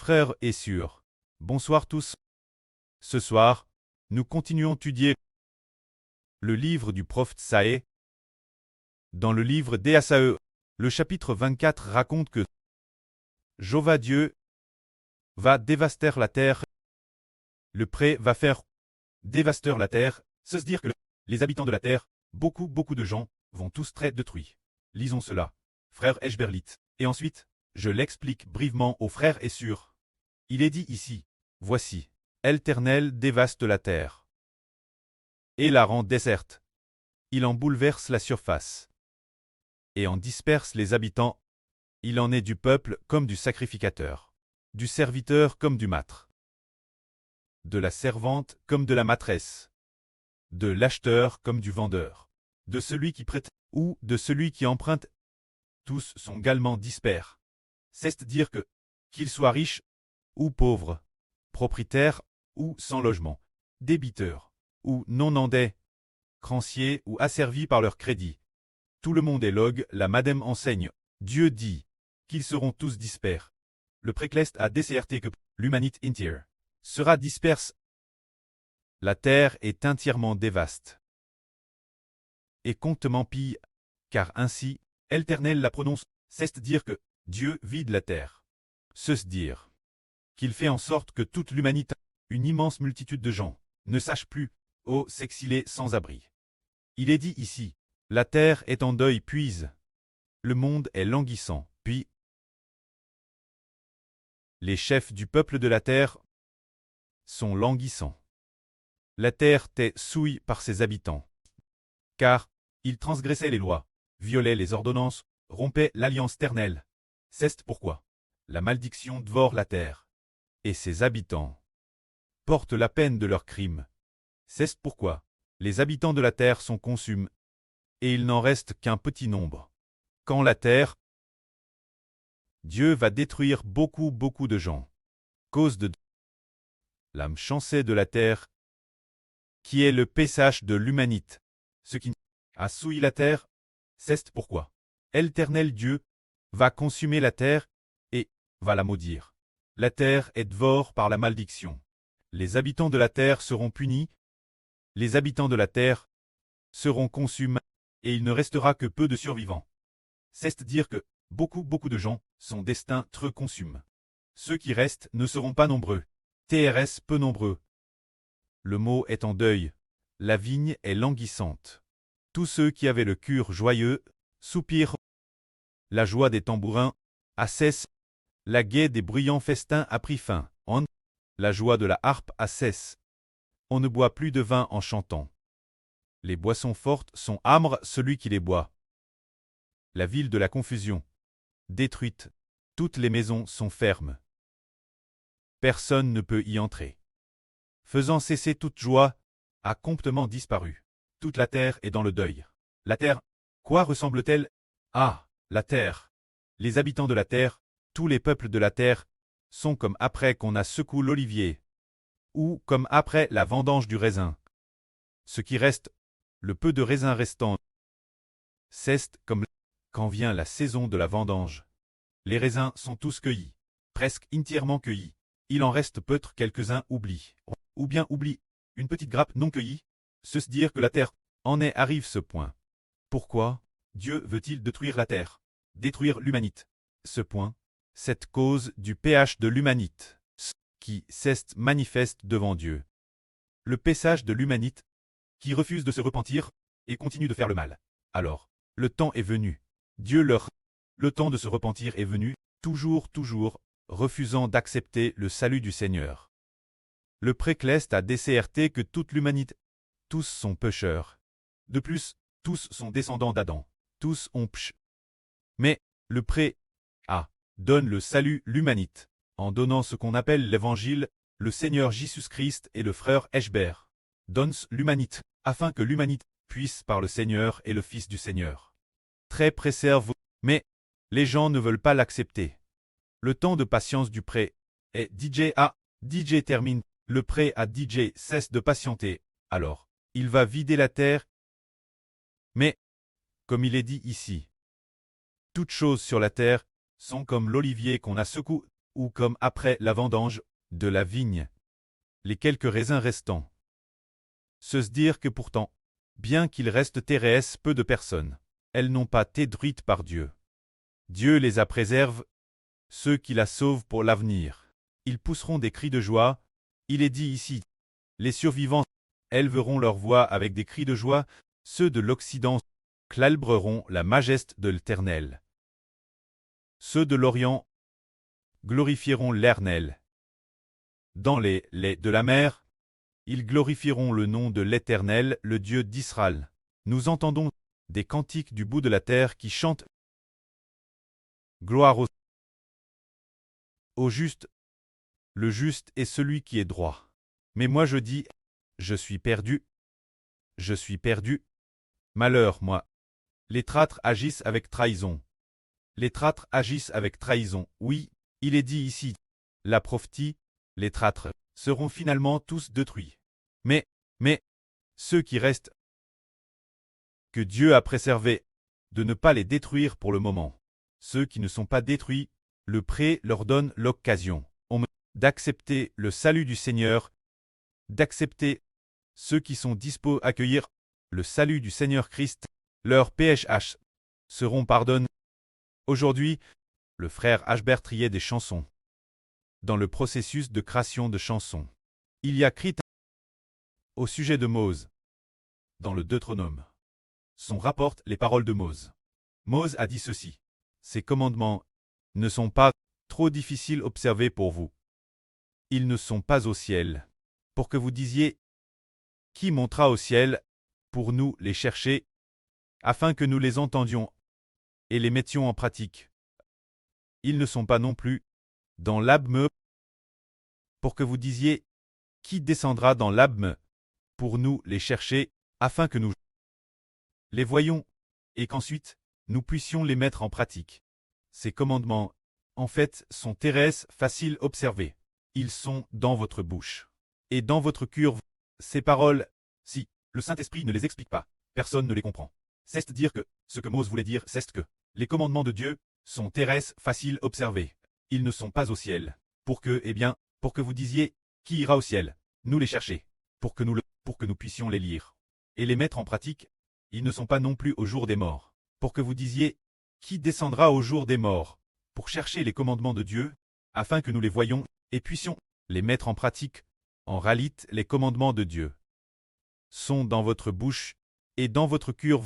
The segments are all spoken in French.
Frères et sœurs, bonsoir tous. Ce soir, nous continuons d'étudier le livre du prophète Saë. Dans le livre d'Ésaïe, le chapitre 24 raconte que Jéhovah Dieu va dévaster la terre. Le pré va faire dévaster la terre, c'est dire que les habitants de la terre, beaucoup de gens, vont tous très détruits. Lisons cela, frère Eshberlit. Et ensuite, je l'explique brièvement aux frères et sœurs. Il est dit ici, voici, l'Éternel dévaste la terre et la rend déserte. Il en bouleverse la surface et en disperse les habitants. Il en est du peuple comme du sacrificateur, du serviteur comme du maître, de la servante comme de la maîtresse, de l'acheteur comme du vendeur, de celui qui prête ou de celui qui emprunte. Tous sont également disperses. C'est-à-dire que, qu'ils soient riches ou pauvres, propriétaires ou sans logement, débiteurs ou non-endettés, créanciers ou asservis par leur crédit. Tout le monde est log, la madame enseigne. Dieu dit qu'ils seront tous disperses. Le précleste a décerté que l'humanité entière sera disperse. La terre est entièrement dévastée et comptement pille, car ainsi, l'Éternel la prononce, c'est-à-dire que Dieu vide la terre. C'est dire qu'il fait en sorte que toute l'humanité, une immense multitude de gens, ne sache plus, s'exiler sans abri. Il est dit ici, la terre est en deuil puis le monde est languissant, puis les chefs du peuple de la terre sont languissants. La terre est souillée par ses habitants, car ils transgressaient les lois, violaient les ordonnances, rompaient l'alliance éternelle. C'est pourquoi la malédiction dévore la terre, et ses habitants portent la peine de leurs crimes. C'est pourquoi les habitants de la terre sont consumés, et il n'en reste qu'un petit nombre. Quand la terre, Dieu va détruire beaucoup de gens, cause de l'âme chancée de la terre, qui est le péchage de l'humanité, ce qui a souillé la terre. C'est pourquoi l'Éternel Dieu va consumer la terre et va la maudire. La terre est dévorée par la malédiction. Les habitants de la terre seront punis. Les habitants de la terre seront consumés, et il ne restera que peu de survivants. C'est-à-dire que beaucoup de gens sont destinés à être consumés. Ceux qui restent ne seront pas nombreux. TRS peu nombreux. Le mot est en deuil. La vigne est languissante. Tous ceux qui avaient le cœur joyeux soupirent. La joie des tambourins a cessé. La gaie des bruyants festins a pris fin. La joie de la harpe a cessé. On ne boit plus de vin en chantant. Les boissons fortes sont âmes celui qui les boit. La ville de la confusion, détruite, toutes les maisons sont fermes. Personne ne peut y entrer. Faisant cesser toute joie, a complètement disparu. Toute la terre est dans le deuil. La terre, quoi ressemble-t-elle? Ah, la terre. Les habitants de la terre, tous les peuples de la terre, sont comme après qu'on a secoué l'olivier, ou comme après la vendange du raisin. Ce qui reste, le peu de raisin restant, c'est comme quand vient la saison de la vendange. Les raisins sont tous cueillis, presque entièrement cueillis. Il en reste peut-être quelques-uns oubliés, ou bien oubliés, une petite grappe non cueillie. C'est dire que la terre en est arrive ce point. Pourquoi Dieu veut-il détruire la terre, détruire l'humanité? Ce point, cette cause du péché de l'humanité, qui s'est manifeste devant Dieu. Le péchage de l'humanité, qui refuse de se repentir, et continue de faire le mal. Alors, le temps est venu. Dieu le temps de se repentir est venu, toujours, refusant d'accepter le salut du Seigneur. Le précleste a décerté que toute l'humanité, tous sont pécheurs. De plus, tous sont descendants d'Adam. Tous ont péché. Mais, le pré donne le salut l'humanité, en donnant ce qu'on appelle l'évangile, le Seigneur Jésus-Christ et le frère Eshber. Donne l'humanité, afin que l'humanité puisse par le Seigneur et le Fils du Seigneur. Très préserve, mais les gens ne veulent pas l'accepter. Le temps de patience du pré est DJ termine, le pré à DJ cesse de patienter, alors, il va vider la terre. Mais, comme il est dit ici, toutes choses sur la terre sont comme l'olivier qu'on a secoué, ou comme après la vendange de la vigne, les quelques raisins restants. Se dire que pourtant, bien qu'il reste terrestre peu de personnes, elles n'ont pas été détruites par Dieu. Dieu les a préservées, ceux qui la sauvent pour l'avenir. Ils pousseront des cris de joie. Il est dit ici, les survivants élèveront leur voix avec des cris de joie, ceux de l'Occident célèbreront la majesté de l'Éternel. Ceux de l'Orient glorifieront l'Éternel. Dans les laits de la mer, ils glorifieront le nom de l'Éternel, le Dieu d'Israël. Nous entendons des cantiques du bout de la terre qui chantent gloire au juste. Le juste est celui qui est droit. Mais moi je dis, je suis perdu. Je suis perdu. Malheur, moi. Les traîtres agissent avec trahison. Les traîtres agissent avec trahison. Oui, il est dit ici, la prophétie, les traîtres seront finalement tous détruits. Mais, ceux qui restent, que Dieu a préservés, de ne pas les détruire pour le moment. Ceux qui ne sont pas détruits, le pré leur donne l'occasion d'accepter le salut du Seigneur, d'accepter ceux qui sont disposés à accueillir le salut du Seigneur Christ, leurs PHH seront pardonnés. Aujourd'hui, le frère Hbert triait des chansons. Dans le processus de création de chansons, il y a écrit au sujet de Mose, dans le Deutéronome. Son rapporte les paroles de Mose. Mose a dit ceci. Ces commandements ne sont pas trop difficiles à observer pour vous. Ils ne sont pas au ciel, pour que vous disiez, qui montera au ciel, pour nous les chercher, afin que nous les entendions et les mettions en pratique. Ils ne sont pas non plus dans l'abîme, pour que vous disiez, qui descendra dans l'abîme, pour nous les chercher, afin que nous les voyions, et qu'ensuite nous puissions les mettre en pratique. Ces commandements, en fait, sont terrestres, faciles à observer. Ils sont dans votre bouche et dans votre cœur. Ces paroles, si le Saint-Esprit ne les explique pas, personne ne les comprend. C'est dire que ce que Mose voulait dire, c'est que les commandements de Dieu sont terrestres, faciles à observer. Ils ne sont pas au ciel. Pour que vous disiez, qui ira au ciel, nous les chercher, pour que nous puissions les lire et les mettre en pratique. Ils ne sont pas non plus au jour des morts, pour que vous disiez, qui descendra au jour des morts, pour chercher les commandements de Dieu, afin que nous les voyions et puissions les mettre en pratique. En réalité, les commandements de Dieu sont dans votre bouche et dans votre cœur.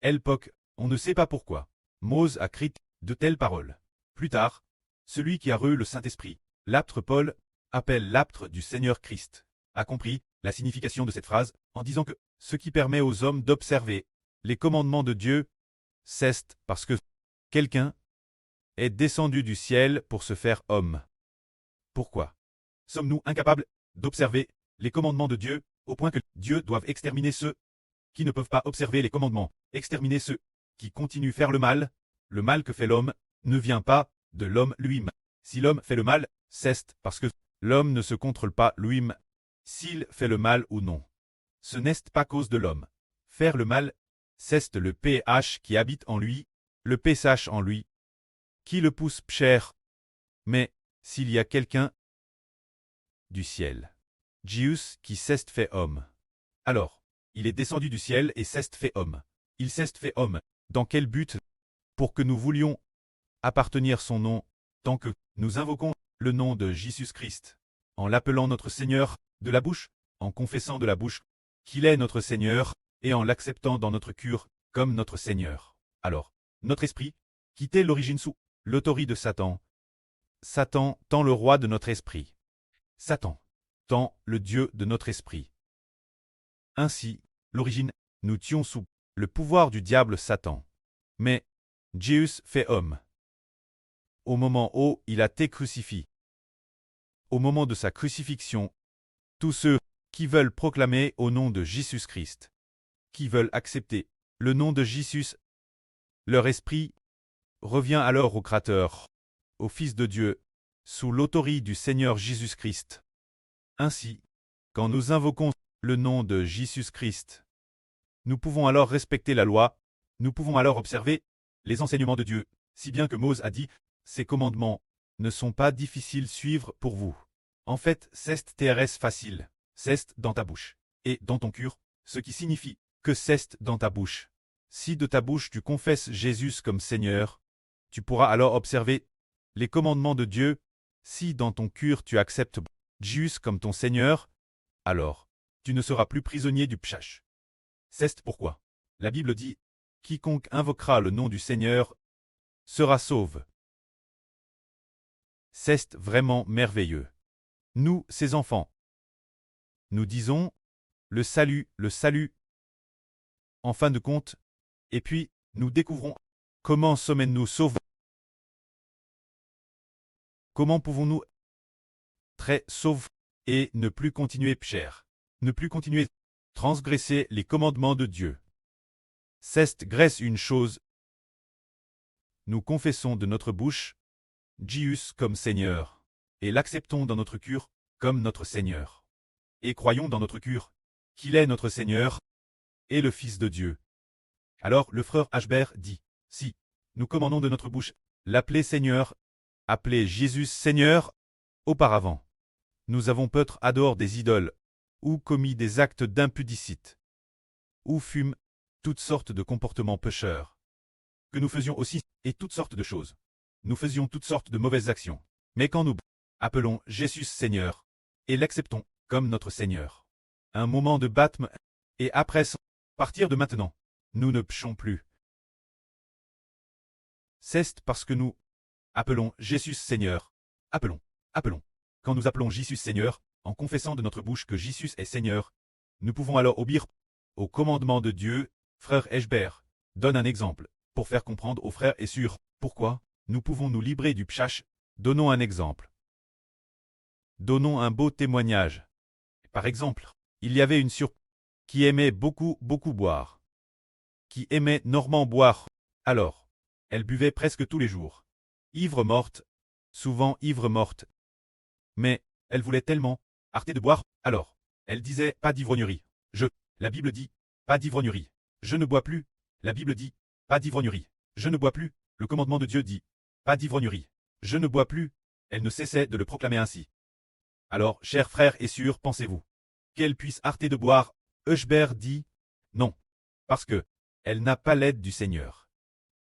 Époque, on ne sait pas pourquoi. Mose a écrit de telles paroles. Plus tard, celui qui a reçu le Saint-Esprit, l'apôtre Paul, appelle l'apôtre du Seigneur Christ, a compris la signification de cette phrase en disant que ce qui permet aux hommes d'observer les commandements de Dieu, c'est parce que quelqu'un est descendu du ciel pour se faire homme. Pourquoi sommes-nous incapables d'observer les commandements de Dieu, au point que Dieu doive exterminer ceux qui ne peuvent pas observer les commandements, exterminer ceux qui continuent à faire le mal que fait l'homme ne vient pas de l'homme lui-même. Si l'homme fait le mal, c'est parce que l'homme ne se contrôle pas lui-même s'il fait le mal ou non. Ce n'est pas cause de l'homme. Faire le mal, c'est le PH qui habite en lui, le PSH en lui, qui le pousse cher. Mais, s'il y a quelqu'un du ciel, Jésus qui s'est fait homme, alors, il est descendu du ciel et s'est fait homme. Il s'est fait homme. Dans quel but? Pour que nous voulions appartenir son nom, tant que nous invoquons le nom de Jésus-Christ, en l'appelant notre Seigneur de la bouche, en confessant de la bouche qu'il est notre Seigneur, et en l'acceptant dans notre cœur comme notre Seigneur. Alors, notre esprit, quittait l'origine sous l'autorité de Satan. Satan tend le roi de notre esprit. Satan tend le Dieu de notre esprit. Ainsi, l'origine, nous tions sous le pouvoir du diable Satan. Mais Jésus fait homme. Au moment où il a été crucifié. Au moment de sa crucifixion, tous ceux qui veulent proclamer au nom de Jésus-Christ, qui veulent accepter le nom de Jésus, leur esprit revient alors au Créateur, au Fils de Dieu, sous l'autorité du Seigneur Jésus-Christ. Ainsi, quand nous invoquons le nom de Jésus-Christ, nous pouvons alors respecter la loi, nous pouvons alors observer les enseignements de Dieu, si bien que Mose a dit, ces commandements ne sont pas difficiles suivre pour vous. En fait, c'est TRS facile. C'est dans ta bouche et dans ton cœur, ce qui signifie que c'est dans ta bouche. Si de ta bouche tu confesses Jésus comme Seigneur, tu pourras alors observer les commandements de Dieu. Si dans ton cœur tu acceptes Jésus comme ton Seigneur, alors tu ne seras plus prisonnier du pchash. C'est pourquoi la Bible dit « Quiconque invoquera le nom du Seigneur sera sauve ». C'est vraiment merveilleux. Nous, ses enfants, nous disons « le salut », en fin de compte, et puis nous découvrons comment sommes-nous sauvés. Comment pouvons-nous être sauvés et ne plus continuer pécher, ne plus continuer transgresser les commandements de Dieu. C'est grâce une chose. Nous confessons de notre bouche Jésus comme Seigneur, et l'acceptons dans notre cœur comme notre Seigneur. Et croyons dans notre cœur qu'il est notre Seigneur et le Fils de Dieu. Alors le frère Ashbert dit, si nous commandons de notre bouche l'appeler Seigneur, appeler Jésus Seigneur, auparavant, nous avons peut-être adoré des idoles, ou commis des actes d'impudicite, ou fûmes toutes sortes de comportements pécheurs, que nous faisions aussi, et toutes sortes de choses. Nous faisions toutes sortes de mauvaises actions. Mais quand nous appelons Jésus Seigneur, et l'acceptons comme notre Seigneur, un moment de baptême, et après, partir de maintenant, nous ne péchons plus. C'est parce que nous appelons Jésus Seigneur. Appelons. Quand nous appelons Jésus Seigneur, en confessant de notre bouche que Jésus est Seigneur, nous pouvons alors obéir au commandement de Dieu. Frère Ashbert donne un exemple pour faire comprendre aux frères et sœurs pourquoi nous pouvons nous libérer du pchash. Donnons un exemple. Donnons un beau témoignage. Par exemple, il y avait une sœur qui aimait beaucoup boire, qui aimait normalement boire. Alors, elle buvait presque tous les jours. Ivre morte, souvent ivre morte. Mais elle voulait tellement arrêter de boire, alors elle disait pas d'ivrognerie. La Bible dit pas d'ivrognerie. Je ne bois plus. La Bible dit pas d'ivrognerie. Je ne bois plus. Le commandement de Dieu dit pas d'ivrognerie. Je ne bois plus. Elle ne cessait de le proclamer ainsi. Alors, chers frères et sœurs, pensez-vous qu'elle puisse arrêter de boire? Ashbert dit non, parce que elle n'a pas l'aide du Seigneur.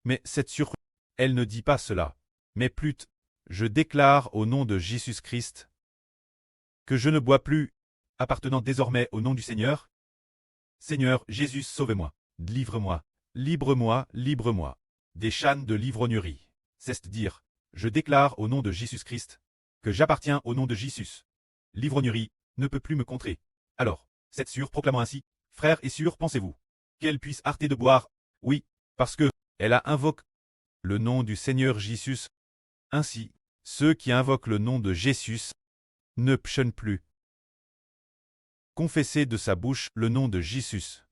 Mais cette sœur, elle ne dit pas cela, mais plutôt, je déclare au nom de Jésus-Christ que je ne bois plus, appartenant désormais au nom du Seigneur. Seigneur Jésus, sauve-moi, livre-moi, libre-moi, des chaînes de l'ivrognerie. C'est-à-dire, je déclare au nom de Jésus-Christ que j'appartiens au nom de Jésus. L'ivrognerie ne peut plus me contrer. Alors, cette sœur proclamant ainsi, frères et sœurs, pensez-vous qu'elle puisse arrêter de boire? Oui, parce que elle a invoqué le nom du Seigneur Jésus. Ainsi, ceux qui invoquent le nom de Jésus ne péchent plus. Confesser de sa bouche le nom de Jésus.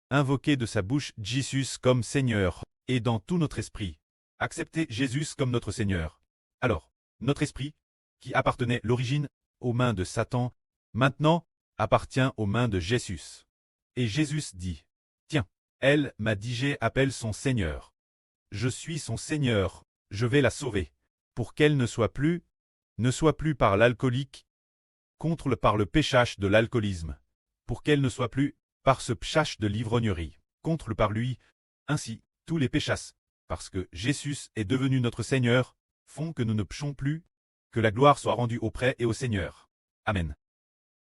Invoquer de sa bouche Jésus comme Seigneur, et dans tout notre esprit, accepter Jésus comme notre Seigneur. Alors, notre esprit, qui appartenait l'origine aux mains de Satan, maintenant appartient aux mains de Jésus. Et Jésus dit, tiens, elle m'a dit j'appelle son Seigneur. Je suis son Seigneur, je vais la sauver, pour qu'elle ne soit plus par l'alcoolique, par le péchage de l'alcoolisme, pour qu'elle ne soit plus par ce péchage de l'ivrognerie, par lui. Ainsi, tous les péchas, parce que Jésus est devenu notre Seigneur, font que nous ne péchons plus, que la gloire soit rendue auprès et au Seigneur. Amen.